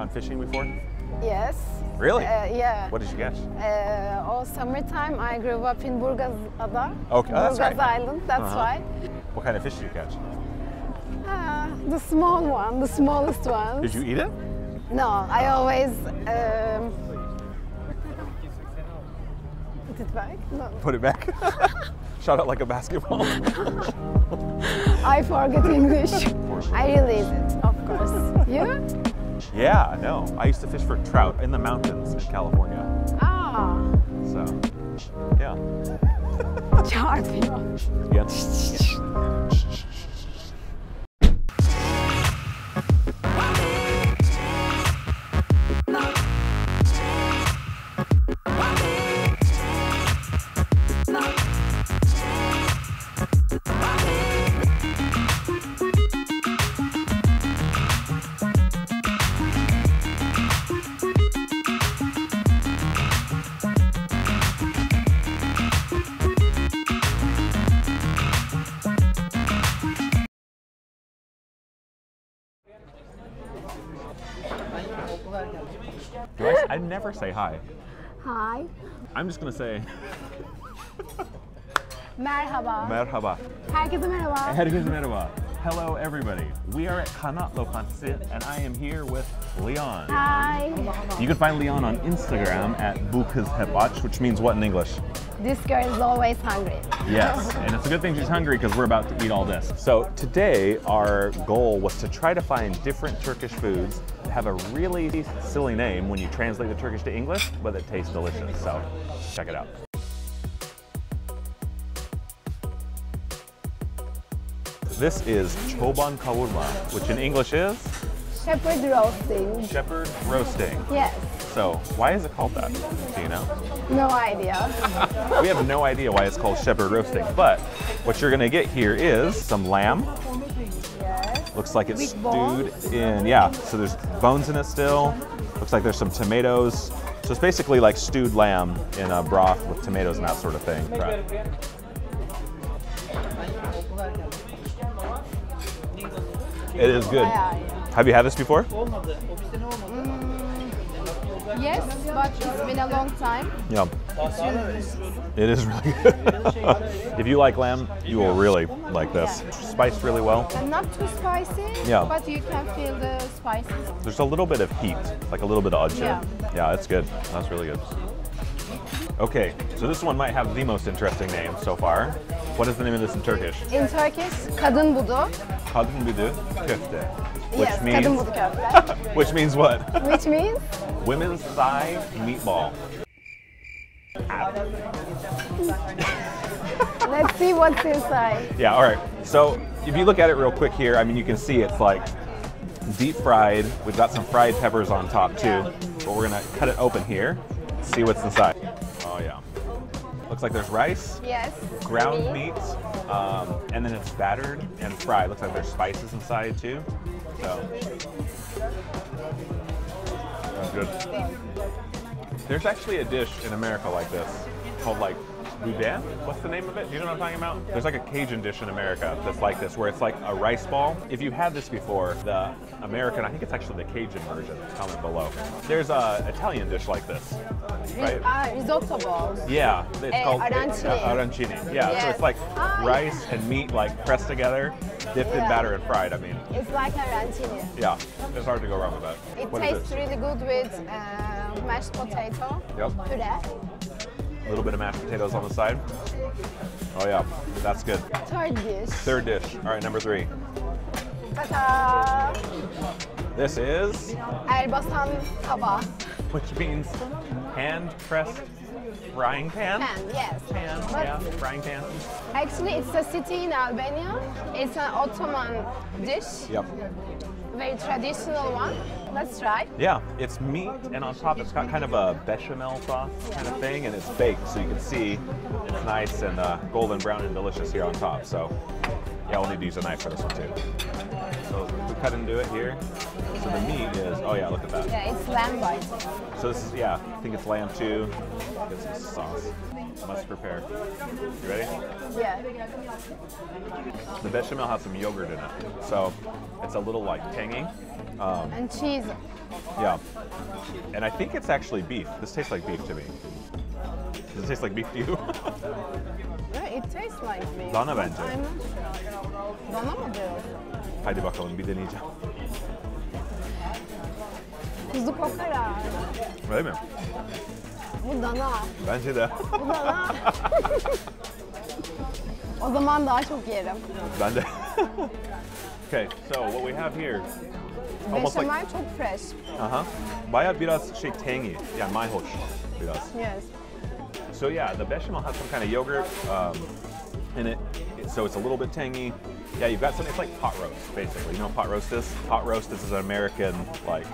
gone fishing before? Yes. Really? Yeah. What did you catch? All summertime I grew up in Burgazada. Okay, oh, that's Burgaz right. Island, that's why. What kind of fish did you catch? The small one, the smallest one. Did you eat it? No, I always put it back. No. Put it back? Shot it like a basketball? I forget English. I release it, of course. You? Yeah, no. I used to fish for trout in the mountains in California. Ah. So, yeah. Çarpıyor. Yeah. I never say hi. Hi. I'm just gonna say Merhaba. merhaba. Herkese merhaba. Herkese merhaba. Hello everybody. We are at Kanaat Lokantası and I am here with Lian. Hi. You can find Lian on Instagram at Bu Kız Hep Aç, which means what in English? This girl is always hungry. Yes, and it's a good thing she's hungry because we're about to eat all this. So today our goal was to try to find different Turkish foods that have a really silly name when you translate the Turkish to English, but it tastes delicious. So check it out. This is çoban kavurma, which in English is? Shepherd roasting. Shepherd roasting. Yes. So why is it called that? Do you know? No idea. We have no idea why it's called shepherd roasting, but what you're gonna get here is some lamb. Yes. Looks like it's With stewed bones? in, yeah, so there's bones in it still. Looks like there's some tomatoes. So it's basically like stewed lamb in a broth with tomatoes and that sort of thing. Right. It is good. Have you had this before? Yes, but it's been a long time. Yeah. It is really good. If you like lamb, you will really like this. Yeah. Spiced really well. And not too spicy, Yeah. but you can feel the spices. There's a little bit of heat, like a little bit of acı. Yeah. Yeah, it's good. That's really good. Okay, so this one might have the most interesting name so far. What is the name of this in Turkish? In Turkish, kadın budu. Kadın budu köfte. Yes, kadın budu köfte. Which means what? Which means? Women's thigh meatball. Let's see what's inside. Yeah, all right. So if you look at it real quick here, I mean, you can see it's like deep fried. We've got some fried peppers on top too. Yeah. But we're gonna cut it open here, see what's inside. Oh yeah. Looks like there's rice. Yes. Ground meat, and then it's battered and fried. Looks like there's spices inside too. So that's good. There's actually a dish in America like this called like boudin. What's the name of it? Do you know what I'm talking about? There's like a Cajun dish in America that's like this, where it's like a rice ball. If you had this before, the American, I think it's actually the Cajun version. Comment below. There's a Italian dish like this, right? Risotto balls. Yeah, it's called arancini. Arancini. Yeah, so Yes. it's like rice and meat like pressed together, dipped in batter and fried. I mean, It's like arancini. yeah, it's hard to go wrong with that. It What is tastes really good with mashed potato, Yep. puree. A little bit of mashed potatoes on the side. Oh yeah, that's good. Third dish. Third dish. All right, number 3. Ta-da! This is, Elbasan tabağı. which means hand-pressed frying pan. Pan, yes. Pan, But yeah, frying pan. actually, it's a city in Albania. It's an Ottoman dish. Yep. Very traditional one. Let's try. Yeah, it's meat, and on top it's got kind of a bechamel sauce kind of thing, and it's baked, so you can see it's nice and golden brown and delicious here on top. So, yeah, we'll need to use a knife for this one too. So we cut into it here. So the meat is, oh yeah, look at that. Yeah, it's lamb bite. So this is, yeah, I think it's lamb too. Get some sauce. Must prepare. You ready? Yeah. The bechamel has some yogurt in it, so it's a little like tangy. And cheese. Yeah. And I think it's actually beef. This tastes like beef to me. Does it taste like beef to you? Yeah, it tastes like beef. Dana bence. I'm not sure. Dana mı diyorsun? Hadi bakalım bir deneyeceğim. Kuzu kokar ha. Öyle mi? Bu dana. Bence de. Bu dana. O zaman daha çok yerim. Ben de. Okay, so what we have here. Almost like, Beşamel çok fresh. bayağı biraz şey tangy. Yani mayhoş biraz. Yes. So yeah, the bechamel has some kind of yogurt in it, so it's a little bit tangy. Yeah, you've got some. It's like pot roast, basically. You know what pot roast is? Pot roast is an American like.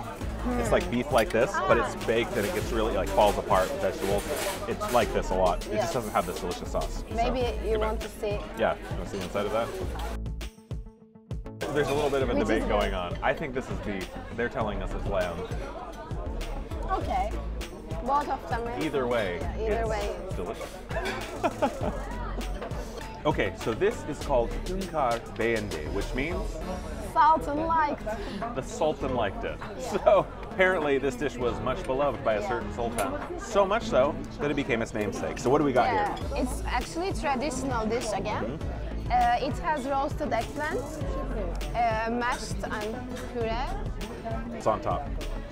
It's like beef like this, but it's baked and it gets really like falls apart with vegetables. It's like this a lot. It just doesn't have this delicious sauce. Maybe So, you want to see. yeah, you want to see inside of that? There's a little bit of a Which debate is going on. I think this is beef. They're telling us it's lamb. Okay. Both of them. Either way, Yeah, either it's way. delicious. Okay, so this is called hünkâr beğendi, which means Sultan liked. the sultan liked it. So apparently this dish was much beloved by a certain sultan. So much so that it became its namesake. So what do we got Yeah, here? it's actually traditional dish again. It has roasted eggplant, mashed and puree. It's on top.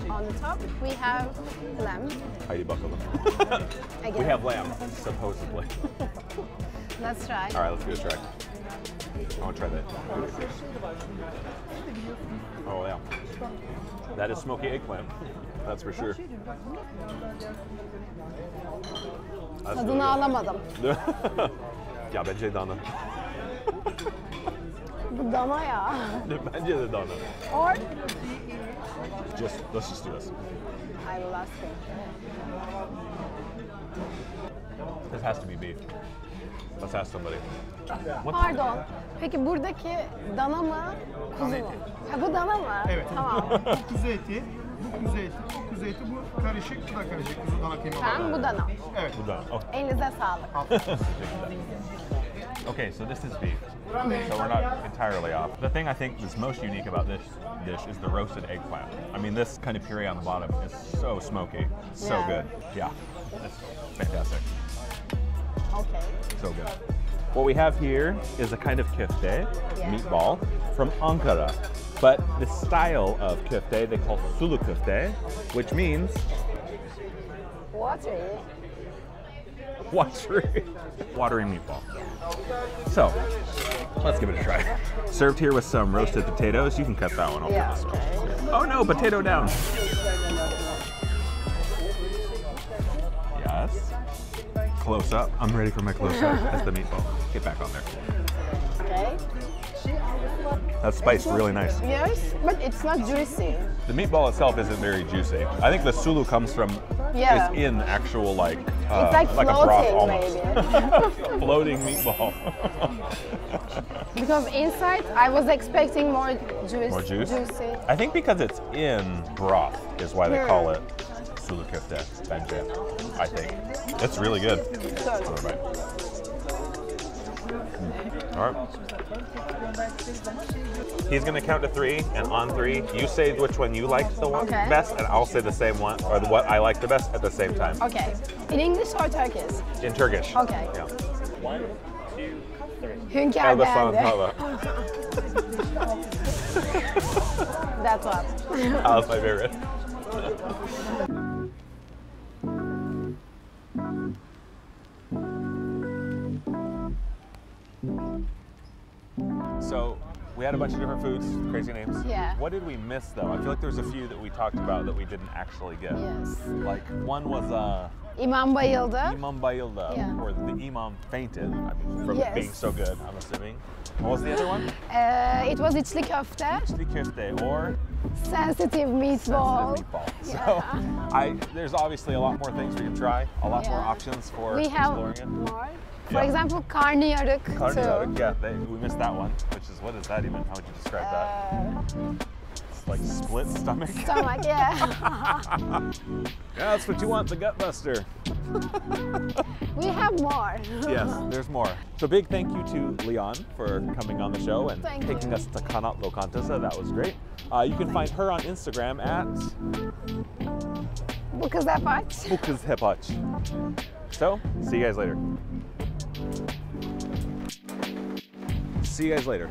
On the top, we have lamb. Haydi bakalım. Again. We have lamb, supposedly. Let's try. All right, let's give it a try. I want to try that. Oh yeah, that is smoky eggplant. That's for sure. That's Tadını really alamadım. good. Ya bence dana. Bu dana ya. Bence de dana. Or Let's just do this. I will ask him. This has to be beef. Let's ask somebody. Pardon. Peki buradaki dana mı, kuzu mu? Ha bu dana mı? Evet. Tamam. Kuzu eti, bu kuzu eti, o kuzu eti, bu karışık, bu da karışık. Kuzu dana kıyma var. Tamam bu dana. Evet. Bu dana. Oh. Elinize sağlık. Okay, so this is beef. So we're not entirely off. The thing I think is most unique about this dish is the roasted eggplant. I mean, this kind of puree on the bottom is so smoky, so Yeah. good. Yeah, it's fantastic. Okay. So good. What we have here is a kind of köfte, meatball, from Ankara. But the style of köfte they call sulu köfte, which means Watery. watery meatball. So, let's give it a try. Served here with some roasted potatoes. You can cut that one off. Yeah. This one. Oh no, potato down. Yes. Close up. I'm ready for my close up. That's the meatball. Get back on there. Okay. That's spiced really nice. Yes, but it's not juicy. The meatball itself isn't very juicy. I think the sulu comes from Yeah. is in actual like It's like a broth floating, almost. maybe. Floating meatball. Because inside, I was expecting more juice. More juice? Juicy. I think because it's in broth is why they call it sulu köfte bence. I think it's really good. All right. All right. He's gonna count to 3, and on 3, you say which one you liked the one Okay. best, and I'll say the same one or what I like the best at the same time. Okay. In English or Turkish? In Turkish. Okay. Yeah. 1, 2, 3. Hünkâr Elbastan beğendi. tava. That one. That was my favorite. So we had a bunch of different foods, crazy names. Yeah. What did we miss though? I feel like there's a few that we talked about that we didn't actually get. Yes. Like one was İmam bayıldı. Imam bayıldı, Yeah. or the Imam fainted. I mean, from Yes. it being so good, I'm assuming. What was the other one? It was içli köfte. Chili köfte or Sensitive meatball. meatball. So there's obviously a lot more things we can try, a lot more Yeah. options for We have exploring it. more. For Yeah. example, karnıyarık Karnıyarık, too. yeah, we missed that one, which is, what is that even? How would you describe that? Like split stomach. Stomach, yeah. Yeah, that's what you want, the gut buster. We have more. Yes, there's more. So big thank you to Lian for coming on the show and Thank taking you. us to Kanaat Lokantası. That was great. You can find her on Instagram at Bu kız hep aç. Bu Kız Hep Aç. So, see you guys later. See you guys later.